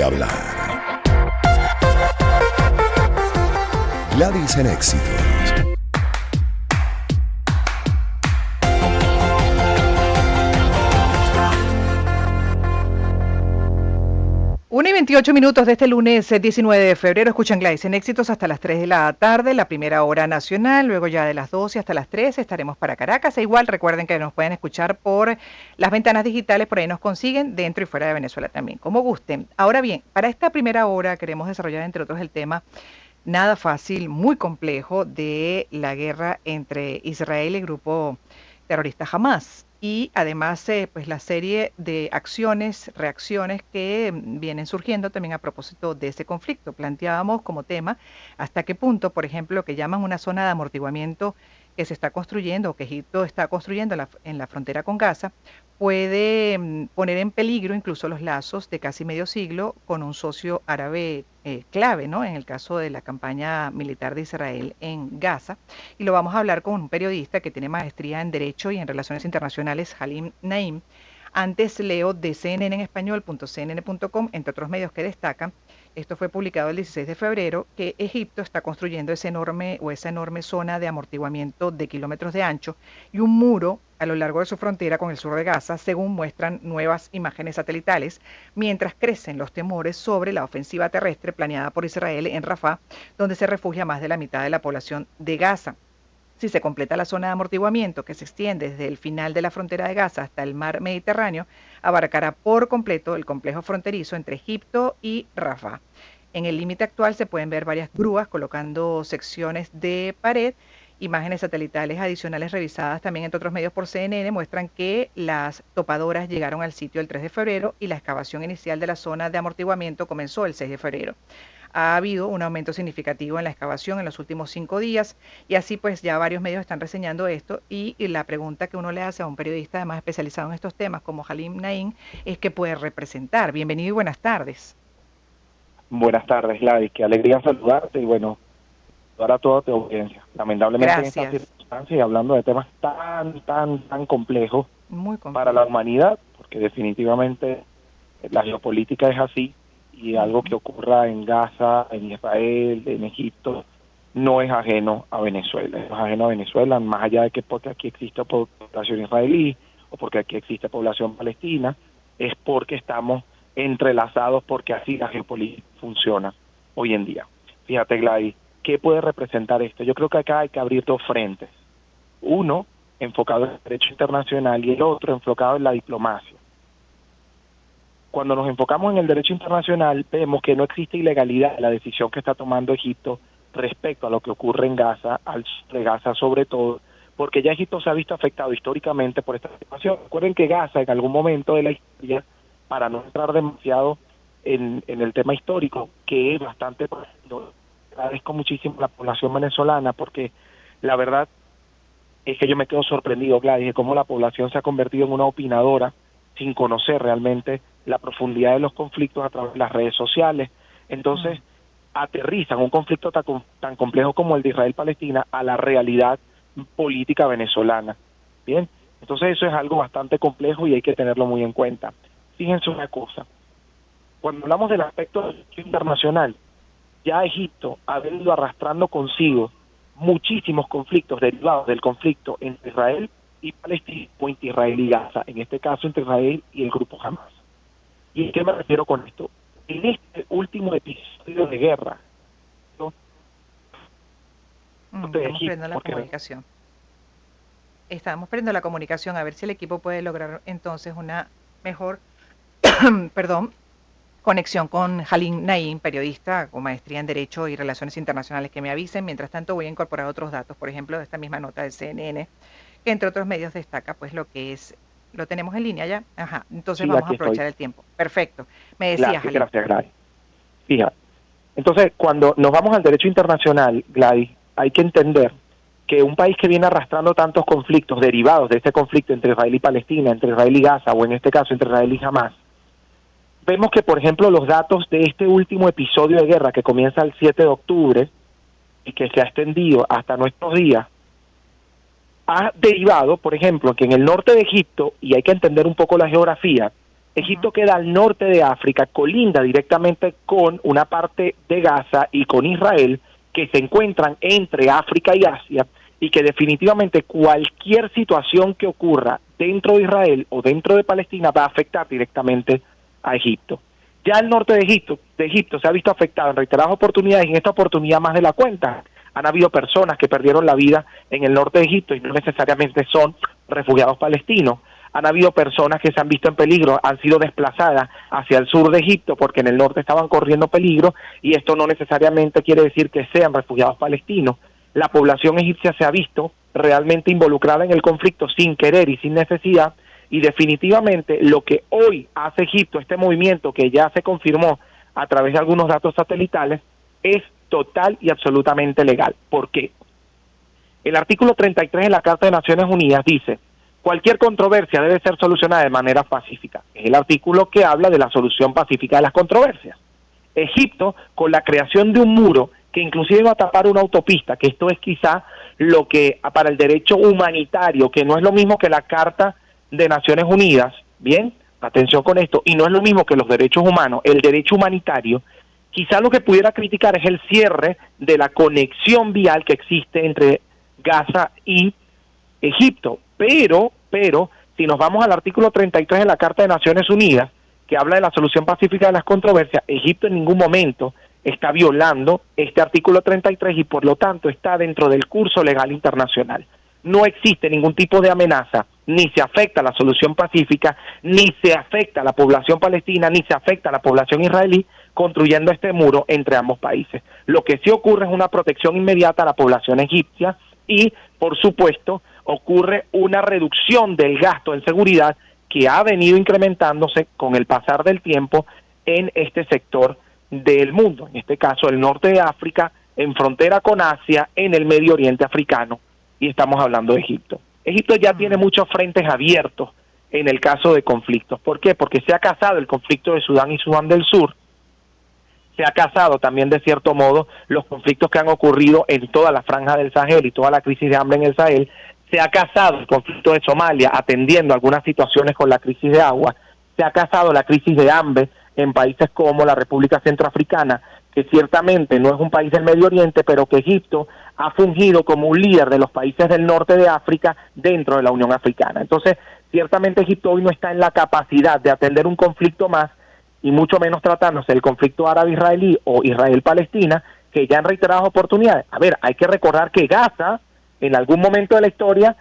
Hablar. Gladys en Éxitos. 1:28 de este lunes 19 de febrero. Escuchan Gladys en Éxitos hasta las 3 de la tarde, la primera hora nacional. Luego ya de las 12 hasta las 3 estaremos para Caracas. E igual recuerden que nos pueden escuchar por las ventanas digitales, por ahí nos consiguen dentro y fuera de Venezuela también, como gusten. Ahora bien, para esta primera hora queremos desarrollar entre otros el tema nada fácil, muy complejo de la guerra entre Israel y el grupo terrorista Hamas. Y además, pues la serie de acciones, reacciones que vienen surgiendo también a propósito de ese conflicto. Planteábamos como tema hasta qué punto, por ejemplo, lo que llaman una zona de amortiguamiento que se está construyendo o que Egipto está construyendo en la frontera con Gaza, puede poner en peligro incluso los lazos de casi medio siglo con un socio árabe clave, ¿no? En el caso de la campaña militar de Israel en Gaza. Y lo vamos a hablar con un periodista que tiene maestría en Derecho y en Relaciones Internacionales, Halim Naim. Antes leo de CNN en español.cnn.com, entre otros medios que destacan, esto fue publicado el 16 de febrero, que Egipto está construyendo esa enorme zona de amortiguamiento de kilómetros de ancho y un muro a lo largo de su frontera con el sur de Gaza, según muestran nuevas imágenes satelitales, mientras crecen los temores sobre la ofensiva terrestre planeada por Israel en Rafah, donde se refugia más de la mitad de la población de Gaza. Si se completa la zona de amortiguamiento que se extiende desde el final de la frontera de Gaza hasta el mar Mediterráneo, abarcará por completo el complejo fronterizo entre Egipto y Rafah. En el límite actual se pueden ver varias grúas colocando secciones de pared. Imágenes satelitales adicionales revisadas también entre otros medios por CNN muestran que las topadoras llegaron al sitio el 3 de febrero y la excavación inicial de la zona de amortiguamiento comenzó el 6 de febrero. Ha habido un aumento significativo en la excavación en los últimos 5 días y así pues ya varios medios están reseñando esto y la pregunta que uno le hace a un periodista además especializado en estos temas como Halim Naim es qué puede representar. Bienvenido y buenas tardes. Buenas tardes, Gladys. Qué alegría saludarte y bueno, saludar a toda tu audiencia. Lamentablemente en estas Gracias. circunstancias y hablando de temas tan complejos Muy para la complejo. humanidad, porque definitivamente la geopolítica es así y algo que ocurra en Gaza, en Israel, en Egipto, no es ajeno a Venezuela. Es ajeno a Venezuela, más allá de que porque aquí existe población israelí o porque aquí existe población palestina, es porque estamos entrelazados, porque así la geopolítica funciona hoy en día. Fíjate, Gladys, ¿qué puede representar esto? Yo creo que acá hay que abrir dos frentes. Uno, enfocado en el derecho internacional y el otro enfocado en la diplomacia. Cuando nos enfocamos en el derecho internacional, vemos que no existe ilegalidad en la decisión que está tomando Egipto respecto a lo que ocurre en Gaza, al sur de Gaza sobre todo, porque ya Egipto se ha visto afectado históricamente por esta situación. Recuerden que Gaza en algún momento de la historia, para no entrar demasiado en el tema histórico, que es bastante profundo, agradezco muchísimo a la población venezolana porque la verdad es que yo me quedo sorprendido, Gladys, de cómo la población se ha convertido en una opinadora sin conocer realmente la profundidad de los conflictos a través de las redes sociales. Entonces, aterrizan un conflicto tan complejo como el de Israel-Palestina a la realidad política venezolana. Bien, entonces eso es algo bastante complejo y hay que tenerlo muy en cuenta. Fíjense una cosa, cuando hablamos del aspecto internacional, ya Egipto ha venido arrastrando consigo muchísimos conflictos derivados del conflicto entre Israel y Palestina, o entre Israel y Gaza, en este caso entre Israel y el grupo Hamas. ¿Y a qué me refiero con esto? En este último episodio de guerra, ¿no? Estamos perdiendo la comunicación. Estamos perdiendo la comunicación. A ver si el equipo puede lograr entonces una mejor, perdón, conexión con Halim Naim, periodista con maestría en Derecho y Relaciones Internacionales, que me avisen. Mientras tanto voy a incorporar otros datos, por ejemplo, de esta misma nota de CNN, que entre otros medios destaca pues lo que es, lo tenemos en línea ya. Ajá, entonces Sí, vamos a aquí estoy. aprovechar el tiempo. Perfecto. Me decía Gracias, Halim. gracias, Gladys. Fija, entonces cuando nos vamos al derecho internacional, Gladys, hay que entender que un país que viene arrastrando tantos conflictos derivados de este conflicto entre Israel y Palestina, entre Israel y Gaza, o en este caso entre Israel y Hamas, vemos que, por ejemplo, los datos de este último episodio de guerra que comienza el 7 de octubre y que se ha extendido hasta nuestros días, ha derivado, por ejemplo, que en el norte de Egipto, y hay que entender un poco la geografía, Egipto queda al norte de África, colinda directamente con una parte de Gaza y con Israel, que se encuentran entre África y Asia, y que definitivamente cualquier situación que ocurra dentro de Israel o dentro de Palestina va a afectar directamente a Egipto. Ya el norte de Egipto se ha visto afectado en reiteradas oportunidades, y en esta oportunidad más de la cuenta. Han habido personas que perdieron la vida en el norte de Egipto y no necesariamente son refugiados palestinos. Han habido personas que se han visto en peligro, han sido desplazadas hacia el sur de Egipto porque en el norte estaban corriendo peligro, y esto no necesariamente quiere decir que sean refugiados palestinos. La población egipcia se ha visto realmente involucrada en el conflicto sin querer y sin necesidad, y definitivamente lo que hoy hace Egipto, este movimiento que ya se confirmó a través de algunos datos satelitales, es total y absolutamente legal. ¿Por qué? El artículo 33 de la Carta de Naciones Unidas dice: cualquier controversia debe ser solucionada de manera pacífica. Es el artículo que habla de la solución pacífica de las controversias. Egipto, con la creación de un muro que inclusive va a tapar una autopista, que esto es quizá lo que para el derecho humanitario, que no es lo mismo que la Carta de Naciones Unidas, bien, atención con esto, y no es lo mismo que los derechos humanos, el derecho humanitario, quizá lo que pudiera criticar es el cierre de la conexión vial que existe entre Gaza y Egipto, pero, si nos vamos al artículo 33 de la Carta de Naciones Unidas, que habla de la solución pacífica de las controversias, Egipto en ningún momento está violando este artículo 33 y por lo tanto está dentro del curso legal internacional. No existe ningún tipo de amenaza, ni se afecta a la solución pacífica, ni se afecta a la población palestina, ni se afecta a la población israelí construyendo este muro entre ambos países. Lo que sí ocurre es una protección inmediata a la población egipcia y, por supuesto, ocurre una reducción del gasto en seguridad que ha venido incrementándose con el pasar del tiempo en este sector del mundo, en este caso el norte de África, en frontera con Asia, en el Medio Oriente africano, y estamos hablando de Egipto. Egipto ya tiene muchos frentes abiertos en el caso de conflictos. ¿Por qué? Porque se ha casado el conflicto de Sudán y Sudán del Sur, se ha casado también de cierto modo los conflictos que han ocurrido en toda la franja del Sahel y toda la crisis de hambre en el Sahel, se ha casado el conflicto de Somalia atendiendo algunas situaciones con la crisis de agua, se ha casado la crisis de hambre en países como la República Centroafricana, que ciertamente no es un país del Medio Oriente, pero que Egipto ha fungido como un líder de los países del norte de África dentro de la Unión Africana. Entonces, ciertamente Egipto hoy no está en la capacidad de atender un conflicto más, y mucho menos tratándose del conflicto árabe-israelí o Israel-Palestina, que ya en reiteradas oportunidades. A ver, hay que recordar que Gaza, en algún momento de la historia,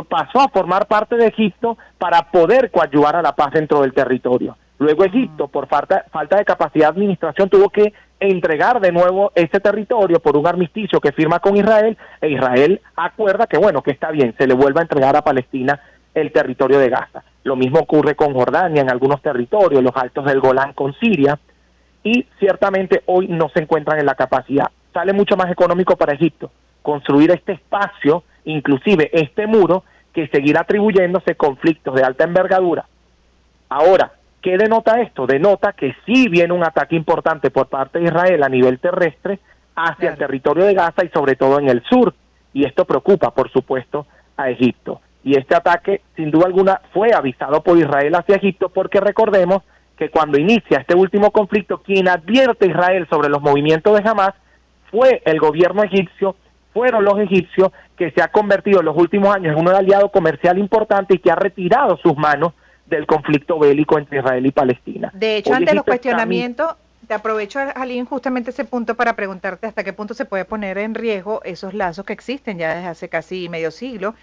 pasó a formar parte de Egipto para poder coadyuvar a la paz dentro del territorio. Luego Egipto, por falta de capacidad de administración, tuvo que entregar de nuevo ese territorio por un armisticio que firma con Israel, e Israel acuerda que bueno, que está bien, se le vuelva a entregar a Palestina el territorio de Gaza. Lo mismo ocurre con Jordania en algunos territorios, los altos del Golán con Siria, y ciertamente hoy no se encuentran en la capacidad. Sale mucho más económico para Egipto construir este espacio, inclusive este muro, que seguir atribuyéndose conflictos de alta envergadura. Ahora, ¿qué denota esto? Denota que sí viene un ataque importante por parte de Israel a nivel terrestre hacia el territorio de Gaza y sobre todo en el sur, y esto preocupa, por supuesto, a Egipto. Y este ataque, sin duda alguna, fue avisado por Israel hacia Egipto, porque recordemos que cuando inicia este último conflicto, quien advierte a Israel sobre los movimientos de Hamas fue el gobierno egipcio, fueron los egipcios, que se ha convertido en los últimos años en un aliado comercial importante y que ha retirado sus manos del conflicto bélico entre Israel y Palestina. De hecho, ante los cuestionamientos, te aprovecho, Aline, justamente ese punto para preguntarte hasta qué punto se puede poner en riesgo esos lazos que existen ya desde hace casi medio siglo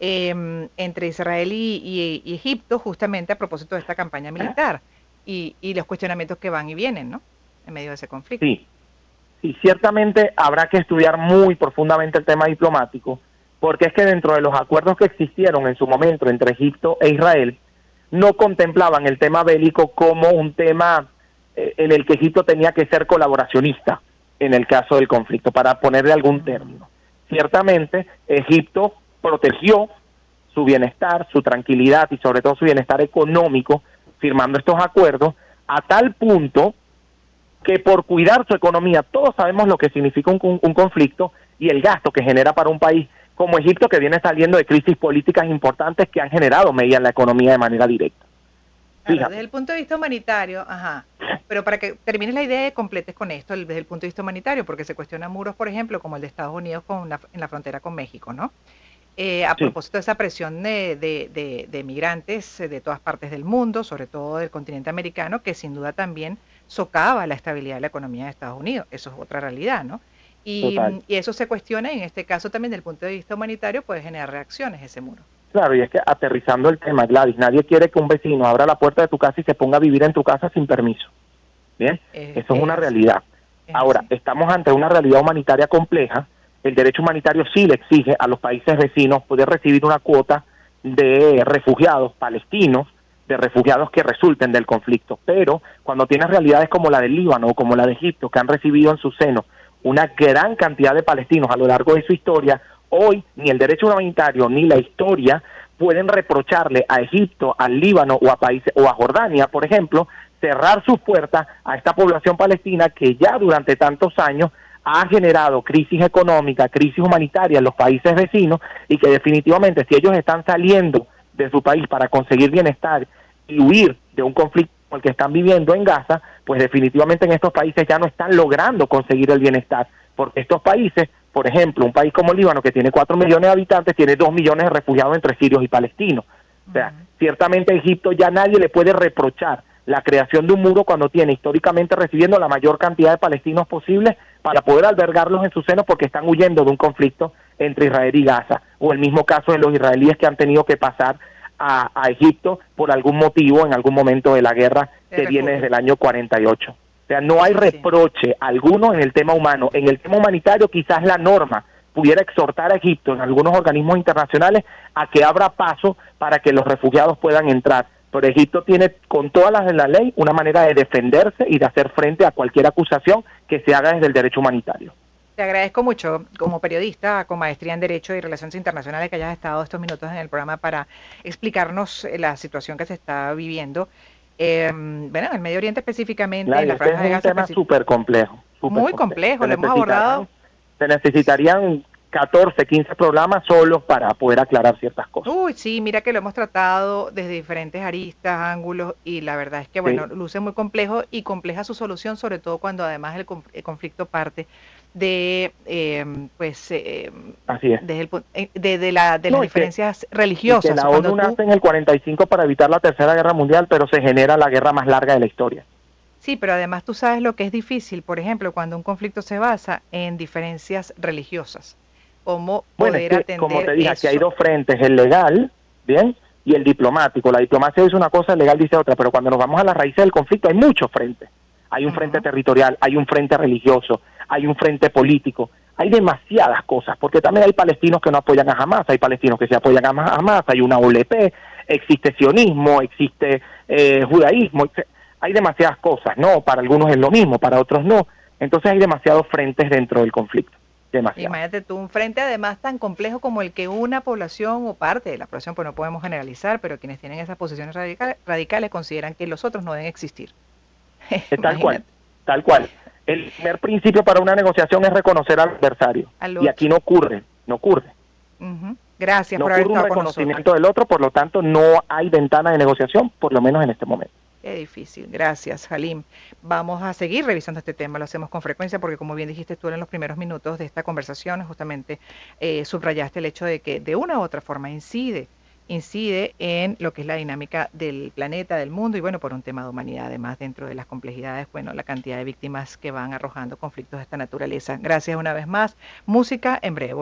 entre Israel y Egipto, justamente a propósito de esta campaña militar y los cuestionamientos que van y vienen, ¿no?, en medio de ese conflicto. Sí, ciertamente habrá que estudiar muy profundamente el tema diplomático, porque es que dentro de los acuerdos que existieron en su momento entre Egipto e Israel, no contemplaban el tema bélico como un tema en el que Egipto tenía que ser colaboracionista en el caso del conflicto, para ponerle algún término. Ciertamente, Egipto protegió su bienestar, su tranquilidad y sobre todo su bienestar económico firmando estos acuerdos, a tal punto que por cuidar su economía, todos sabemos lo que significa un conflicto y el gasto que genera para un país como Egipto, que viene saliendo de crisis políticas importantes que han generado medidas en la economía de manera directa. Claro, Fíjate. desde el punto de vista humanitario, ajá. Pero para que termines la idea y completes con esto, desde el punto de vista humanitario, porque se cuestionan muros, por ejemplo, como el de Estados Unidos en la frontera con México, ¿no? A Sí, propósito de esa presión de migrantes de todas partes del mundo, sobre todo del continente americano, que sin duda también socava la estabilidad de la economía de Estados Unidos. Eso es otra realidad, ¿no? total. Y eso se cuestiona y en este caso también desde el punto de vista humanitario puede generar reacciones ese muro. Claro, y es que aterrizando el tema, Gladys, nadie quiere que un vecino abra la puerta de tu casa y se ponga a vivir en tu casa sin permiso. Bien, eso es Es una así, realidad. es Ahora, así. estamos ante una realidad humanitaria compleja. El derecho humanitario sí le exige a los países vecinos poder recibir una cuota de refugiados palestinos, de refugiados que resulten del conflicto. Pero cuando tienes realidades como la del Líbano o como la de Egipto, que han recibido en su seno una gran cantidad de palestinos a lo largo de su historia, hoy ni el derecho humanitario ni la historia pueden reprocharle a Egipto, al Líbano o a países o a Jordania, por ejemplo, cerrar sus puertas a esta población palestina que ya durante tantos años ha generado crisis económica, crisis humanitaria en los países vecinos y que definitivamente si ellos están saliendo de su país para conseguir bienestar y huir de un conflicto como el que están viviendo en Gaza, pues definitivamente en estos países ya no están logrando conseguir el bienestar, porque estos países, por ejemplo, un país como Líbano que tiene 4 millones de habitantes, tiene 2 millones de refugiados entre sirios y palestinos. O sea, Ujú. ciertamente a Egipto ya nadie le puede reprochar la creación de un muro cuando tiene históricamente recibiendo la mayor cantidad de palestinos posible para poder albergarlos en su seno porque están huyendo de un conflicto entre Israel y Gaza, o el mismo caso de los israelíes que han tenido que pasar a Egipto por algún motivo en algún momento de la guerra De que viene desde refugio. el año 48. O sea, no hay Sí, sí. reproche alguno en el tema humano. En el tema humanitario quizás la norma pudiera exhortar a Egipto en algunos organismos internacionales a que abra paso para que los refugiados puedan entrar. Pero Egipto tiene, con todas las de la ley, una manera de defenderse y de hacer frente a cualquier acusación que se haga desde el derecho humanitario. Te agradezco mucho como periodista con maestría en Derecho y Relaciones Internacionales que hayas estado estos minutos en el programa para explicarnos la situación que se está viviendo. Bueno, en el Medio Oriente específicamente, en Claro, la este Franja es de un Gaza tema súper complejo, súper muy complejo. complejo, lo hemos abordado. Se necesitarían 14, 15 programas solo para poder aclarar ciertas cosas. Uy, sí, mira que lo hemos tratado desde diferentes aristas, ángulos, y la verdad es que, bueno, Sí, luce muy complejo y compleja su solución, sobre todo cuando además el conflicto parte de, así es. desde de las No, diferencias y que religiosas. la Cuando ONU tú, nace en el 45 para evitar la Tercera Guerra Mundial, pero se genera la guerra más larga de la historia. sí, pero además tú sabes lo que es difícil, por ejemplo, cuando un conflicto se basa en diferencias religiosas, cómo Bueno, es poder que, como atender te dije, aquí hay eso. dos frentes, el legal, ¿bien? Y el diplomático. La diplomacia dice una cosa, el legal dice otra, pero cuando nos vamos a las raíces del conflicto hay muchos frentes. Hay un frente Ujú. territorial, hay un frente religioso, hay un frente político, hay demasiadas cosas, porque también hay palestinos que no apoyan a Hamas, hay palestinos que se apoyan a Hamas, hay una OLP, existe sionismo, existe judaísmo, hay demasiadas cosas, ¿no? Para algunos es lo mismo, para otros no. Entonces hay demasiados frentes dentro del conflicto, demasiado. Imagínate tú un frente además tan complejo como el que una población o parte de la población, pues no podemos generalizar, pero quienes tienen esas posiciones radicales consideran que los otros no deben existir. Tal cual, Imagínate, tal cual. El primer principio para una negociación es reconocer al adversario. al Y aquí otro. no ocurre, no ocurre. Ujú. Gracias No por haber ocurre un estado con nosotros. reconocimiento del otro, por lo tanto no hay ventana de negociación, por lo menos en este momento. Qué difícil. Gracias, Halim. Vamos a seguir revisando este tema. Lo hacemos con frecuencia porque, como bien dijiste tú en los primeros minutos de esta conversación, justamente subrayaste el hecho de que de una u otra forma incide en lo que es la dinámica del planeta, del mundo y, bueno, por un tema de humanidad, además, dentro de las complejidades, bueno, la cantidad de víctimas que van arrojando conflictos de esta naturaleza. Gracias una vez más. Música en breve.